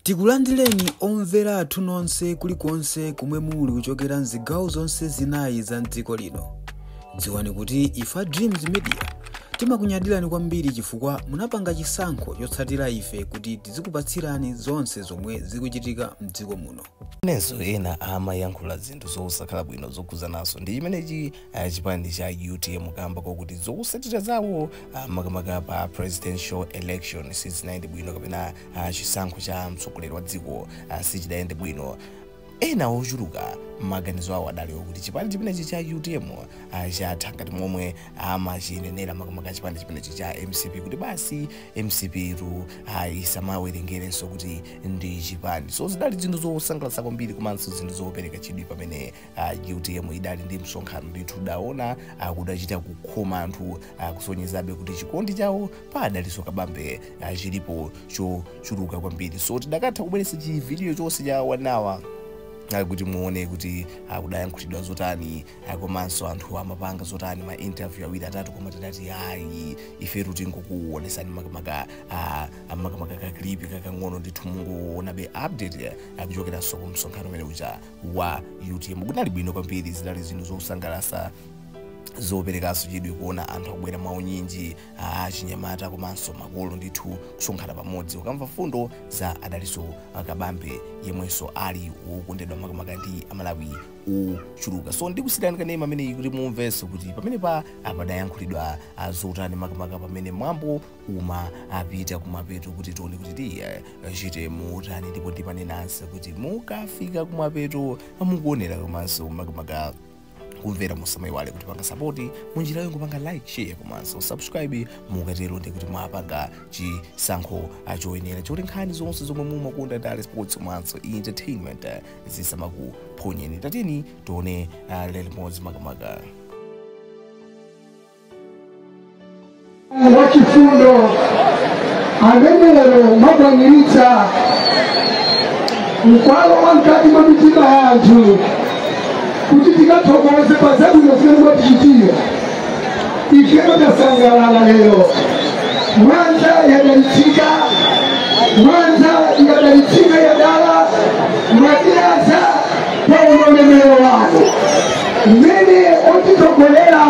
Tikulandireni omvera athu nonse kulikonse kumwe muli kuchokera mzigawo zonse zinayi za mdziko lino. Dziwani kuti ifa Dreams Media timakunyadirani kwambiri chifukwa munapanga chisankho chotsatira ife kuti tizikupatsirani zonse zomwe zikuchitika mdziko muno. Nezo ena amayankhula zinthu zosakhala bwino zokuza naso ndi imenechi chipani cha UTM kamba kokuti zokusatira zawo makamaka pa presidential election sizinaende bwino kapena chisankho cha mtsogoleri wa dziko sichidaende bwino. Ena ochuluka maganizo awo adali okuti chipani chimenechi cha UTM chatha ngati momwe amachinenera makamaka chipani chimenechi cha MCP kuti basi MCP ru isamawerengerenso kuti ndi chipani. So zidali zinthu zosangalatsa kwambiri komanso zinthu zopereka chidwi pamene UTM idali ndi msonkhano ndithu daona kudachita kukhoma anthu kusonyezabe kuti chikondi chawo padalinso kabambe chilipo chochuluka kwambiri. So tidakatha kubweretsa chi video chonse cha wanawa kuti muone kuti kudayankhulidwa zotani komanso anthu amapanga zotani ma interview awiri atatu koma tidati hayi ife tingokuonesani makamaka ka clip kakang'ono ndithu mungoona update kuchokeranso ku msonkhano umene uja wa UTM. Kunali bwino kwambiri, zidali zinthu zosangalatsa zoperekaso chidwi kuona anthu akubwera maunyinji achinyamata komanso makolo ndithu kusonkhana pamodzi ukamva fundo za adaliso kabambe yemwenso ali wokondedwa makamaka ndi amalawi ochuluka. So ndikusiyirani kanema amene kuti mumvenso kuti pamene apadayankhulidwa zotani makamaka pamene mwambo apita kumapeto kuti tione kuti tichite motani ndipo ndipanenanso kuti mukafika kumapeto mukuonera komanso makamaka kumvera musamayiwale kuti panga support munjira yongo panga like, share komanso subscribe mukatero ndi kuti mwapanga chisankho choyenera choti nkhani zonse zomwe mumakonda dali sports komanso entertainment zisamakuphonyeni. Tatini tione limodzi makamaka. Wachifundo amenero makwaniritsa mkwalo wankati mwa mitima yanthu kuti tikathokoze pa zabwino zimene mwatichitira. Ifeyo tasangalala lero. Mwanza yadalitsika, Mwanza yadalitsika yadala mwatiyaza pa ulemerero wanu. Mmene otitsogolera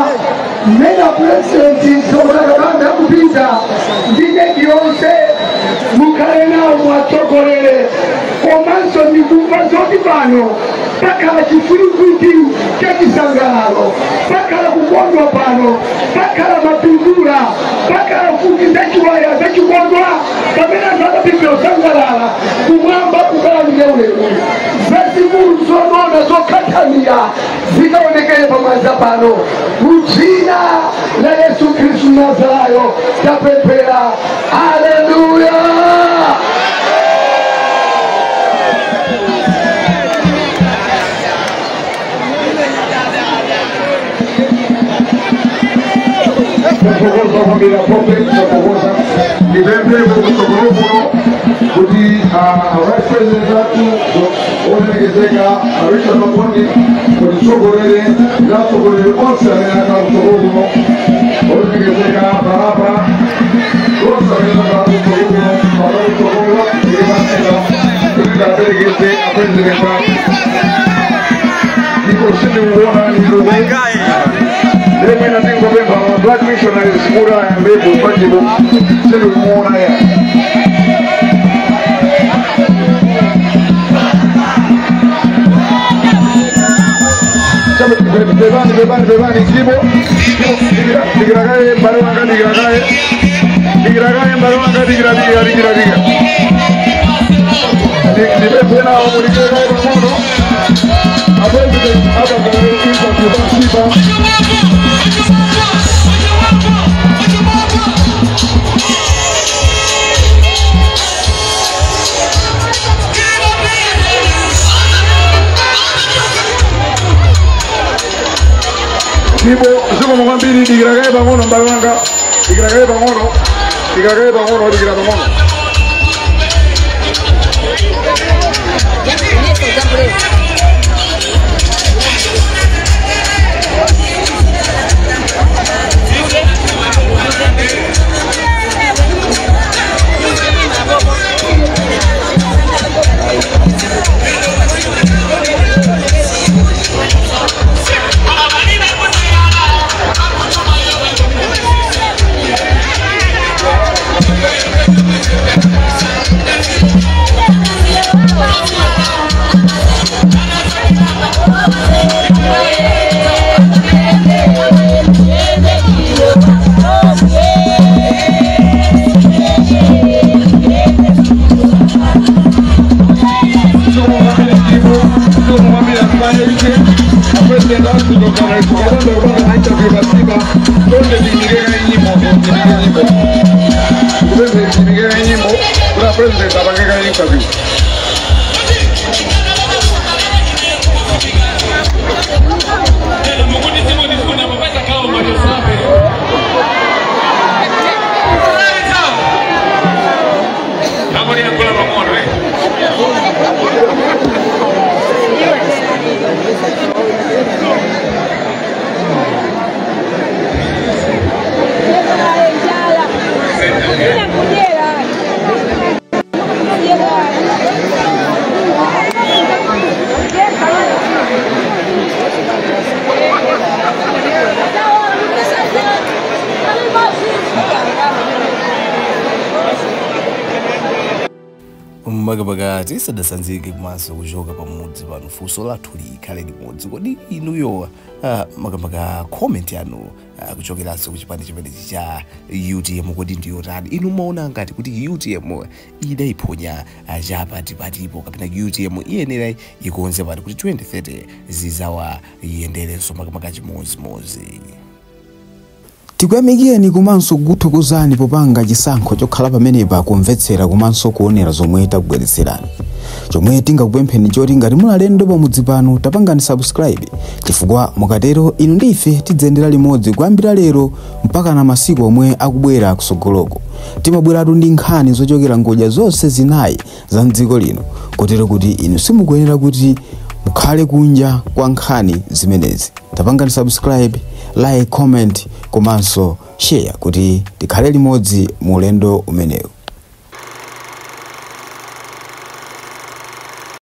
mmene president Kabaka akupita ndineki yonse mukhale nawo mwatsogolere komanso ndikumva zoti pano pakhala chifurikuti chachisangalalo, pakhala kukondwa pano, pakhala mapindula, pakhala futi zachiwaya zachikondwa pamene anthu akapita osangalala kumwamba kukhala ndi ulemu. Zazikulu zonona zokhathamira zikaonekere pamwamba pano m'dzina la Yesu Khristu Nazarayo tapemphera. Haleluya. Proposta família potência, proposta de vender o grupo kuti representante onde que chega a Richard Loponi kuti sogorere la sogorere onse ana ka grupo onde que chega para onse ana ka grupo para o grupo e vai da que apresentar e você não vai no Remena tengo bemba Black Missionaries mura ya mbegu pajibu selu muona ya bebani kibo digragaye barwanga digragaye barwanga digra dibepena omurikega bamono abende abagale kinta Tipo, zuko mwambiri digragaye bangono mbalanga, digragaye bangono, digragaye bangono. President Ashley Dr. Tukatanda kupata na interview Basiba Tonde timigega nyimbo President timigega nyimbo Kuna President abangega interview Magabaga tisadasanzike kumaso kuchoka pamudzi pano funso lathu likhale limodzi kodi inuyo magabaga comment yanu kuchokeranso kuchipande chimenechi cha UTM kodi ndiyo tani inu maona ngati kuti UTM idayiphonya chapatipatipo kapena UTM iyenera ikonze pati kuti 2030 zizawa iyenderenso magabaga chimozimozi. Tikuyamikeni komanso kuthokozani popanga chisankho chokhala pamenepa kumvetsera komanso kuonera zomwe takubweretserani. Chomwe tingakupempheni choti ngati mulalendo pamudzi pano tapangani subscribe chifukwa mukatero inu ndife tidzendera limodzi kuyambira lero mpaka na masiku omwe akubwera kusogoloko. Timabweratu ndi nkhani zochokera ngodya zonse zinayi za mdziko lino kotero kuti inu simukuyenera kuti mukhale kunja kwa nkhani zimenezi. Tapangani subscribe, like, comment komanso share kuti tikhale limodzi mu ulendo umenewu.